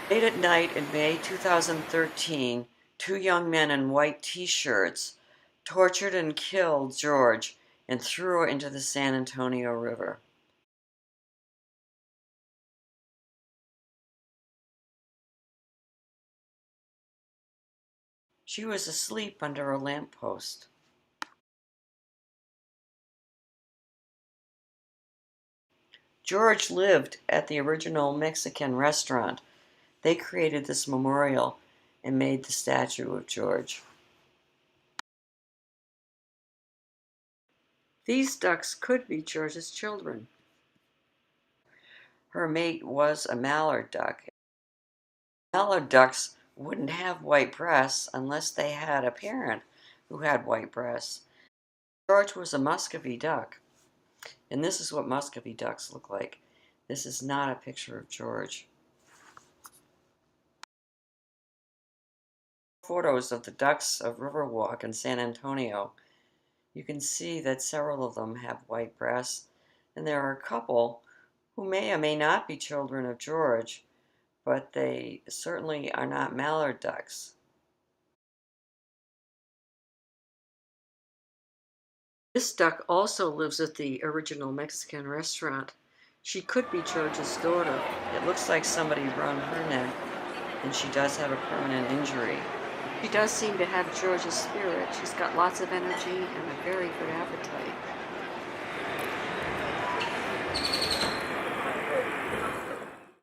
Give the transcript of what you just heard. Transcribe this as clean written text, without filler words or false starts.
Late at night in May 2013, two young men in white t-shirts tortured and killed George and threw her into the San Antonio River. She was asleep under a lamppost. George lived at the original Mexican restaurant. They created this memorial and made the statue of George. These ducks could be George's children. Her mate was a mallard duck. Mallard ducks wouldn't have white breasts unless they had a parent who had white breasts. George was a Muscovy duck, and this is what Muscovy ducks look like. This is not a picture of George. Photos of the ducks of Riverwalk in San Antonio. You can see that several of them have white breasts, and there are a couple who may or may not be children of George, but they certainly are not mallard ducks. This duck also lives at the original Mexican restaurant. She could be George's daughter. It looks like somebody wrung her neck, and she does have a permanent injury. She does seem to have George's spirit. She's got lots of energy and a very good appetite.